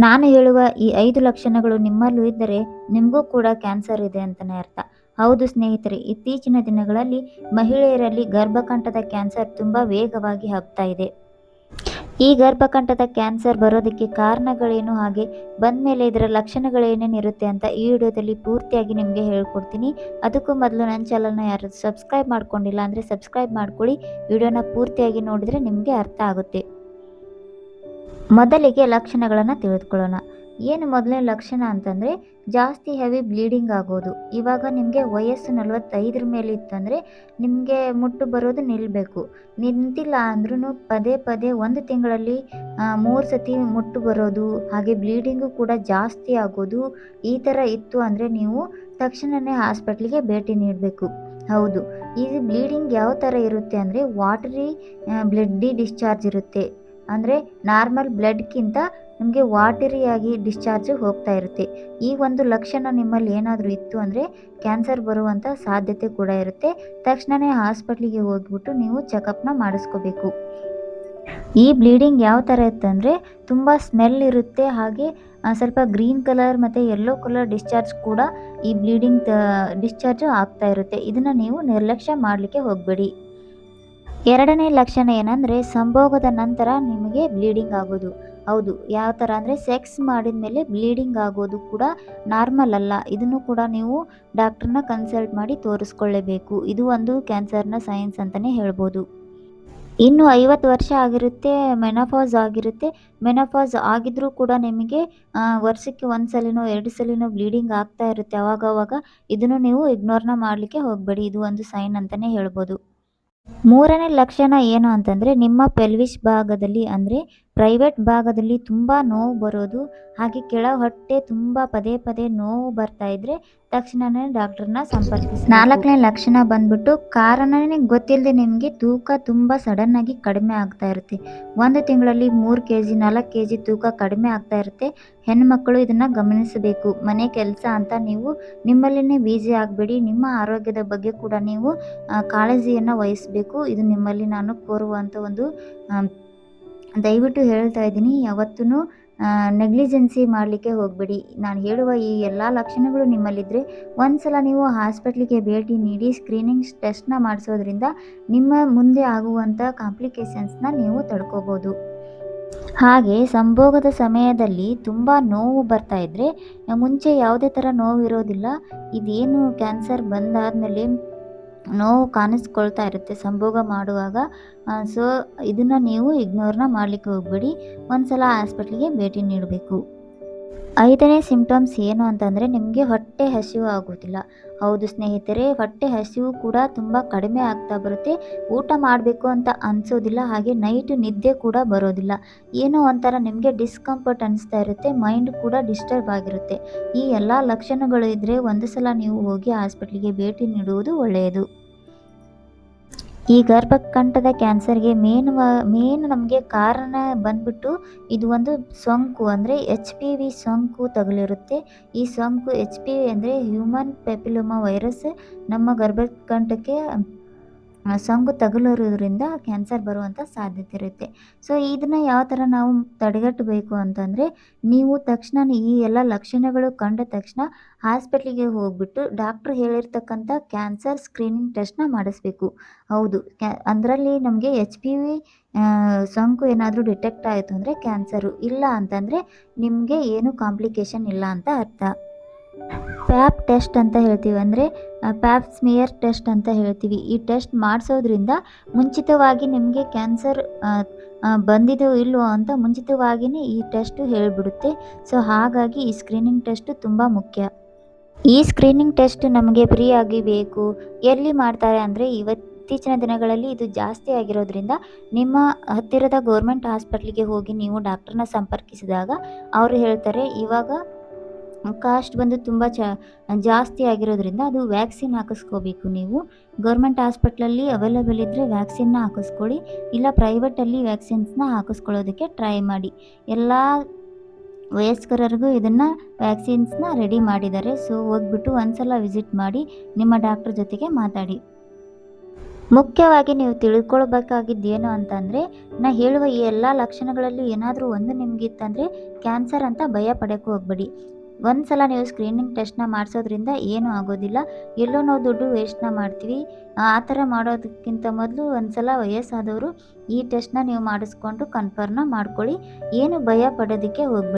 ನಾನು ಹೇಳುವ ಈ 5 ಲಕ್ಷಣಗಳು ನಿಮ್ಮಲ್ಲೂ ಇದ್ದರೆ ನಿಮಗೂ ಕೂಡ ಕ್ಯಾನ್ಸರ್ ಇದೆ ಅಂತಲೇ ಅರ್ಥ. ಹೌದು ಸ್ನೇಹಿತರೆ, ಇತ್ತೀಚಿನ ದಿನಗಳಲ್ಲಿ ಮಹಿಳೆಯರಲ್ಲಿ ಗರ್ಭಕಂಠದ ಕ್ಯಾನ್ಸರ್ ತುಂಬ ವೇಗವಾಗಿ ಹಬ್ತಾ ಇದೆ. ಈ ಗರ್ಭಕಂಠದ ಕ್ಯಾನ್ಸರ್ ಬರೋದಕ್ಕೆ ಕಾರಣಗಳೇನು, ಹಾಗೆ ಬಂದಮೇಲೆ ಇದರ ಲಕ್ಷಣಗಳೇನೇನಿರುತ್ತೆ ಅಂತ ಈ ವಿಡಿಯೋದಲ್ಲಿ ಪೂರ್ತಿಯಾಗಿ ನಿಮಗೆ ಹೇಳ್ಕೊಡ್ತೀನಿ. ಅದಕ್ಕೂ ಮೊದಲು ನನ್ನ ಚಾನಲ್ನ ಯಾರು ಸಬ್ಸ್ಕ್ರೈಬ್ ಮಾಡ್ಕೊಂಡಿಲ್ಲ ಅಂದರೆ ಸಬ್ಸ್ಕ್ರೈಬ್ ಮಾಡ್ಕೊಳ್ಳಿ. ವಿಡಿಯೋನ ಪೂರ್ತಿಯಾಗಿ ನೋಡಿದರೆ ನಿಮಗೆ ಅರ್ಥ ಆಗುತ್ತೆ. ಮೊದಲಿಗೆ ಲಕ್ಷಣಗಳನ್ನು ತಿಳಿದುಕೊಳ್ಳೋಣ. ಏನು ಮೊದಲನೇ ಲಕ್ಷಣ ಅಂತಂದರೆ ಜಾಸ್ತಿ ಹೆವಿ ಬ್ಲೀಡಿಂಗ್ ಆಗೋದು. ಇವಾಗ ನಿಮಗೆ ವಯಸ್ಸು 45 ಮೇಲೆ ಇತ್ತಂದರೆ ನಿಮಗೆ ಮುಟ್ಟು ಬರೋದು ನಿಲ್ಲಬೇಕು. ನಿಂತಿಲ್ಲ ಅಂದ್ರೂ ಪದೇ ಪದೇ 1 ತಿಂಗಳಲ್ಲಿ 3 ಸತಿ ಮುಟ್ಟು ಬರೋದು, ಹಾಗೆ ಬ್ಲೀಡಿಂಗು ಕೂಡ ಜಾಸ್ತಿ ಆಗೋದು, ಈ ಥರ ಇತ್ತು ಅಂದರೆ ನೀವು ತಕ್ಷಣವೇ ಹಾಸ್ಪಿಟ್ಲಿಗೆ ಭೇಟಿ ನೀಡಬೇಕು. ಹೌದು, ಈ ಬ್ಲೀಡಿಂಗ್ ಯಾವ ಥರ ಇರುತ್ತೆ ಅಂದರೆ ವಾಟರಿ ಬ್ಲಡ್ಡಿ ಡಿಸ್ಚಾರ್ಜ್ ಇರುತ್ತೆ. ಅಂದರೆ ನಾರ್ಮಲ್ ಬ್ಲಡ್ಗಿಂತ ನಿಮಗೆ ವಾಟರಿಯಾಗಿ ಡಿಸ್ಚಾರ್ಜ್ ಹೋಗ್ತಾ ಇರುತ್ತೆ. ಈ ಒಂದು ಲಕ್ಷಣ ನಿಮ್ಮಲ್ಲಿ ಏನಾದರೂ ಇತ್ತು ಅಂದರೆ ಕ್ಯಾನ್ಸರ್ ಬರುವಂಥ ಸಾಧ್ಯತೆ ಕೂಡ ಇರುತ್ತೆ. ತಕ್ಷಣವೇ ಹಾಸ್ಪಿಟ್ಲಿಗೆ ಹೋಗ್ಬಿಟ್ಟು ನೀವು ಚೆಕಪ್ನ ಮಾಡಿಸ್ಕೋಬೇಕು. ಈ ಬ್ಲೀಡಿಂಗ್ ಯಾವ ಥರ ಇತ್ತಂದರೆ ತುಂಬ ಸ್ಮೆಲ್ ಇರುತ್ತೆ, ಹಾಗೆ ಸ್ವಲ್ಪ ಗ್ರೀನ್ ಕಲರ್ ಮತ್ತು ಯೆಲ್ಲೋ ಕಲರ್ ಡಿಸ್ಚಾರ್ಜ್ ಕೂಡ ಈ ಬ್ಲೀಡಿಂಗ್ ಡಿಸ್ಚಾರ್ಜು ಆಗ್ತಾ ಇರುತ್ತೆ. ಇದನ್ನು ನೀವು ನಿರ್ಲಕ್ಷ್ಯ ಮಾಡಲಿಕ್ಕೆ ಹೋಗಬೇಡಿ. ಎರಡನೇ ಲಕ್ಷಣ ಏನಂದರೆ ಸಂಭೋಗದ ನಂತರ ನಿಮಗೆ ಬ್ಲೀಡಿಂಗ್ ಆಗೋದು. ಹೌದು, ಯಾವ ಥರ ಅಂದರೆ ಸೆಕ್ಸ್ ಮಾಡಿದ ಮೇಲೆ ಬ್ಲೀಡಿಂಗ್ ಆಗೋದು ಕೂಡ ನಾರ್ಮಲ್ ಅಲ್ಲ. ಇದನ್ನು ಕೂಡ ನೀವು ಡಾಕ್ಟ್ರನ್ನ ಕನ್ಸಲ್ಟ್ ಮಾಡಿ ತೋರಿಸ್ಕೊಳ್ಳೇಬೇಕು. ಇದು ಒಂದು ಕ್ಯಾನ್ಸರ್ನ ಸೈನ್ಸ್ ಅಂತಲೇ ಹೇಳ್ಬೋದು. ಇನ್ನು 50 ವರ್ಷ ಆಗಿರುತ್ತೆ, ಮೆನೋಪಾಸ್ ಆಗಿರುತ್ತೆ. ಮೆನೋಪಾಸ್ ಆಗಿದ್ರೂ ಕೂಡ ನಿಮಗೆ ವರ್ಷಕ್ಕೆ 1 ಸಲಿನೋ 2 ಸಲಿನೋ ಬ್ಲೀಡಿಂಗ್ ಆಗ್ತಾ ಇರುತ್ತೆ ಅವಾಗವಾಗ. ಇದನ್ನು ನೀವು ಇಗ್ನೋರ್ನ ಮಾಡಲಿಕ್ಕೆ ಹೋಗಬೇಡಿ. ಇದು ಒಂದು ಸೈನ್ ಅಂತಲೇ ಹೇಳ್ಬೋದು. ಮೂರನೇ ಲಕ್ಷಣ ಏನು ಅಂತಂದರೆ ನಿಮ್ಮ ಪೆಲ್ವಿಸ್ ಭಾಗದಲ್ಲಿ ಅಂದರೆ ಪ್ರೈವೇಟ್ ಭಾಗದಲ್ಲಿ ತುಂಬ ನೋವು ಬರೋದು, ಹಾಗೆ ಕೆಳ ಹೊಟ್ಟೆ ತುಂಬ ಪದೇ ಪದೇ ನೋವು ಬರ್ತಾ ಇದ್ದರೆ ತಕ್ಷಣವೇ ಡಾಕ್ಟ್ರನ್ನ ಸಂಪರ್ಕಿಸಿ. 4ನೇ ಲಕ್ಷಣ ಬಂದ್ಬಿಟ್ಟು ಕಾರಣನೇ ಗೊತ್ತಿಲ್ಲದೆ ನಿಮಗೆ ತೂಕ ತುಂಬ ಸಡನ್ನಾಗಿ ಕಡಿಮೆ ಆಗ್ತಾ ಇರುತ್ತೆ. 1 ತಿಂಗಳಲ್ಲಿ 3 kg 4 kg ತೂಕ ಕಡಿಮೆ ಆಗ್ತಾ ಇರುತ್ತೆ. ಹೆಣ್ಮಕ್ಳು ಇದನ್ನು ಗಮನಿಸಬೇಕು. ಮನೆ ಕೆಲಸ ಅಂತ ನೀವು ನಿಮ್ಮಲ್ಲಿನೇ ಬ್ಯುಸಿ ಆಗಬೇಡಿ. ನಿಮ್ಮ ಆರೋಗ್ಯದ ಬಗ್ಗೆ ಕೂಡ ನೀವು ಕಾಳಜಿಯನ್ನು ವಹಿಸಬೇಕು. ಇದು ನಿಮ್ಮಲ್ಲಿ ನಾನು ಕೋರುವಂಥ ಒಂದು ದಯವಿಟ್ಟು ಹೇಳ್ತಾ ಇದ್ದೀನಿ. ಯಾವತ್ತೂ ನೆಗ್ಲಿಜೆನ್ಸಿ ಮಾಡಲಿಕ್ಕೆ ಹೋಗಬೇಡಿ. ನಾನು ಹೇಳುವ ಈ ಎಲ್ಲ ಲಕ್ಷಣಗಳು ನಿಮ್ಮಲ್ಲಿದ್ದರೆ ಒಂದ್ಸಲ ನೀವು ಹಾಸ್ಪಿಟ್ಲಿಗೆ ಭೇಟಿ ನೀಡಿ ಸ್ಕ್ರೀನಿಂಗ್ ಟೆಸ್ಟ್ನ ಮಾಡಿಸೋದ್ರಿಂದ ನಿಮ್ಮ ಮುಂದೆ ಆಗುವಂಥ ಕಾಂಪ್ಲಿಕೇಶನ್ಸ್ನ ನೀವು ತಡ್ಕೋಬೋದು. ಹಾಗೆ ಸಂಭೋಗದ ಸಮಯದಲ್ಲಿ ತುಂಬ ನೋವು ಬರ್ತಾ ಇದ್ದರೆ ಮುಂಚೆ ಯಾವುದೇ ಥರ ನೋವು ಇರೋದಿಲ್ಲ. ಇದೇನು ಕ್ಯಾನ್ಸರ್ ಬಂದಾದಮೇಲೆ ನೋವು ಕಾಣಿಸ್ಕೊಳ್ತಾ ಇರುತ್ತೆ ಸಂಭೋಗ ಮಾಡುವಾಗ. ಸೊ ಇದನ್ನು ನೀವು ಇಗ್ನೋರ್ನ ಮಾಡಲಿಕ್ಕೆ ಹೋಗಬೇಡಿ. ಒಂದ್ಸಲ ಹಾಸ್ಪಿಟ್ಲಿಗೆ ಭೇಟಿ ನೀಡಬೇಕು. 5ನೇ ಸಿಂಪ್ಟಮ್ಸ್ ಏನು ಅಂತಂದರೆ ನಿಮಗೆ ಹೊಟ್ಟೆ ಹಸಿವು ಆಗೋದಿಲ್ಲ. ಹೌದು ಸ್ನೇಹಿತರೆ, ಹೊಟ್ಟೆ ಹಸಿವು ಕೂಡ ತುಂಬ ಕಡಿಮೆ ಆಗ್ತಾ ಬರುತ್ತೆ. ಊಟ ಮಾಡಬೇಕು ಅಂತ ಅನಿಸೋದಿಲ್ಲ, ಹಾಗೆ ನೈಟ್ ನಿದ್ದೆ ಕೂಡ ಬರೋದಿಲ್ಲ. ಏನೋ ಒಂಥರ ನಿಮಗೆ ಡಿಸ್ಕಂಫರ್ಟ್ ಅನಿಸ್ತಾ ಇರುತ್ತೆ, ಮೈಂಡ್ ಕೂಡ ಡಿಸ್ಟರ್ಬ್ ಆಗಿರುತ್ತೆ. ಈ ಎಲ್ಲ ಲಕ್ಷಣಗಳು ಇದ್ದರೆ ಒಂದು ಸಲ ನೀವು ಹೋಗಿ ಹಾಸ್ಪಿಟ್ಲಿಗೆ ಭೇಟಿ ನೀಡುವುದು ಒಳ್ಳೆಯದು. ಈ ಗರ್ಭಕಂಠದ ಕ್ಯಾನ್ಸರ್ಗೆ ಮೇನ್ ನಮಗೆ ಕಾರಣ ಬಂದ್ಬಿಟ್ಟು ಇದು ಒಂದು ಸೋಂಕು ಅಂದರೆ HPV ಸೋಂಕು ತಗುಲಿರುತ್ತೆ. ಈ ಸೋಂಕು HPV ಅಂದರೆ ಹ್ಯೂಮನ್ ಪ್ಯಾಪಿಲೋಮಾ ವೈರಸ್ ನಮ್ಮ ಗರ್ಭಕಂಠಕ್ಕೆ ಸೋಂಕು ತಗುಲಿರೋದ್ರಿಂದ ಕ್ಯಾನ್ಸರ್ ಬರುವಂಥ ಸಾಧ್ಯತೆ ಇರುತ್ತೆ. ಸೊ ಇದನ್ನು ಯಾವ ಥರ ನಾವು ತಡೆಗಟ್ಟಬೇಕು ಅಂತಂದರೆ ನೀವು ತಕ್ಷಣ ಈ ಎಲ್ಲ ಲಕ್ಷಣಗಳು ಕಂಡ ತಕ್ಷಣ ಹಾಸ್ಪಿಟ್ಲಿಗೆ ಹೋಗ್ಬಿಟ್ಟು ಡಾಕ್ಟ್ರು ಹೇಳಿರ್ತಕ್ಕಂಥ ಕ್ಯಾನ್ಸರ್ ಸ್ಕ್ರೀನಿಂಗ್ ಟೆಸ್ಟ್ನ ಮಾಡಿಸ್ಬೇಕು. ಹೌದು, ಅದರಲ್ಲಿ ನಮಗೆ HPV ಸೋಂಕು ಏನಾದರೂ ಡಿಟೆಕ್ಟ್ ಆಯಿತು ಅಂದರೆ ಕ್ಯಾನ್ಸರು, ಇಲ್ಲ ಅಂತಂದರೆ ನಿಮಗೆ ಏನು ಕಾಂಪ್ಲಿಕೇಶನ್ ಇಲ್ಲ ಅಂತ ಅರ್ಥ. ಪ್ಯಾಪ್ ಟೆಸ್ಟ್ ಅಂತ ಹೇಳ್ತೀವಿ, ಅಂದರೆ ಪ್ಯಾಪ್ ಸ್ಮಿಯರ್ ಟೆಸ್ಟ್ ಅಂತ ಹೇಳ್ತೀವಿ. ಈ ಟೆಸ್ಟ್ ಮಾಡಿಸೋದ್ರಿಂದ ಮುಂಚಿತವಾಗಿ ನಿಮಗೆ ಕ್ಯಾನ್ಸರ್ ಬಂದಿದೆಯೋ ಇಲ್ಲವೋ ಅಂತ ಮುಂಚಿತವಾಗಿಯೇ ಈ ಟೆಸ್ಟು ಹೇಳಿಬಿಡುತ್ತೆ. ಸೊ ಹಾಗಾಗಿ ಈ ಸ್ಕ್ರೀನಿಂಗ್ ಟೆಸ್ಟು ತುಂಬ ಮುಖ್ಯ. ಈ ಸ್ಕ್ರೀನಿಂಗ್ ಟೆಸ್ಟ್ ನಮಗೆ ಫ್ರೀ ಆಗಿ ಬೇಕು. ಎಲ್ಲಿ ಮಾಡ್ತಾರೆ ಅಂದರೆ ಇತ್ತೀಚಿನ ದಿನಗಳಲ್ಲಿ ಇದು ಜಾಸ್ತಿ ಆಗಿರೋದ್ರಿಂದ ನಿಮ್ಮ ಹತ್ತಿರದ ಗೌರ್ಮೆಂಟ್ ಹಾಸ್ಪಿಟ್ಲಿಗೆ ಹೋಗಿ ನೀವು ಡಾಕ್ಟ್ರನ್ನ ಸಂಪರ್ಕಿಸಿದಾಗ ಅವರು ಹೇಳ್ತಾರೆ ಇವಾಗ ಕಾಸ್ಟ್ ಬಂದು ತುಂಬ ಜಾಸ್ತಿ ಆಗಿರೋದ್ರಿಂದ ಅದು ವ್ಯಾಕ್ಸಿನ್ ಹಾಕಿಸ್ಕೋಬೇಕು. ನೀವು ಗೌರ್ಮೆಂಟ್ ಹಾಸ್ಪಿಟ್ಲಲ್ಲಿ ಅವೈಲೇಬಲ್ ಇದ್ದರೆ ವ್ಯಾಕ್ಸಿನ್ನ ಹಾಕಿಸ್ಕೊಳ್ಳಿ, ಇಲ್ಲ ಪ್ರೈವೇಟಲ್ಲಿ ವ್ಯಾಕ್ಸಿನ್ಸ್ನ ಹಾಕಿಸ್ಕೊಳ್ಳೋದಕ್ಕೆ ಟ್ರೈ ಮಾಡಿ. ಎಲ್ಲ ವಯಸ್ಕರಿಗೂ ಇದನ್ನು ವ್ಯಾಕ್ಸಿನ್ಸ್ನ ರೆಡಿ ಮಾಡಿದ್ದಾರೆ. ಸೊ ಹೋಗ್ಬಿಟ್ಟು ಒಂದ್ಸಲ ವಿಸಿಟ್ ಮಾಡಿ ನಿಮ್ಮ ಡಾಕ್ಟ್ರ್ ಜೊತೆಗೆ ಮಾತಾಡಿ. ಮುಖ್ಯವಾಗಿ ನೀವು ತಿಳ್ಕೊಳ್ಬೇಕಾಗಿದ್ದೇನು ಅಂತಂದರೆ, ನಾ ಹೇಳುವ ಈ ಎಲ್ಲ ಲಕ್ಷಣಗಳಲ್ಲಿ ಏನಾದರೂ ಒಂದು ನಿಮಗಿತ್ತಂದರೆ ಕ್ಯಾನ್ಸರ್ ಅಂತ ಭಯ ಪಡೋಕ್ಕೆ ಹೋಗ್ಬೇಡಿ. ಒಂದು ಸಲ ನೀವು ಸ್ಕ್ರೀನಿಂಗ್ ಟೆಸ್ಟ್ನ ಮಾಡಿಸೋದ್ರಿಂದ ಏನೂ ಆಗೋದಿಲ್ಲ. ಎಲ್ಲೋ ನಾವು ದುಡ್ಡು ವೇಸ್ಟ್ನ ಮಾಡ್ತೀವಿ. ಆ ಥರ ಮಾಡೋದಕ್ಕಿಂತ ಮೊದಲು ಒಂದು ಸಲ ವಯಸ್ಸಾದವರು ಈ ಟೆಸ್ಟ್ನ ನೀವು ಮಾಡಿಸ್ಕೊಂಡು ಕನ್ಫರ್ಮ್ನ ಮಾಡ್ಕೊಳ್ಳಿ. ಏನು ಭಯ ಪಡೋದಕ್ಕೆ ಹೋಗ್ಬೇಡಿ.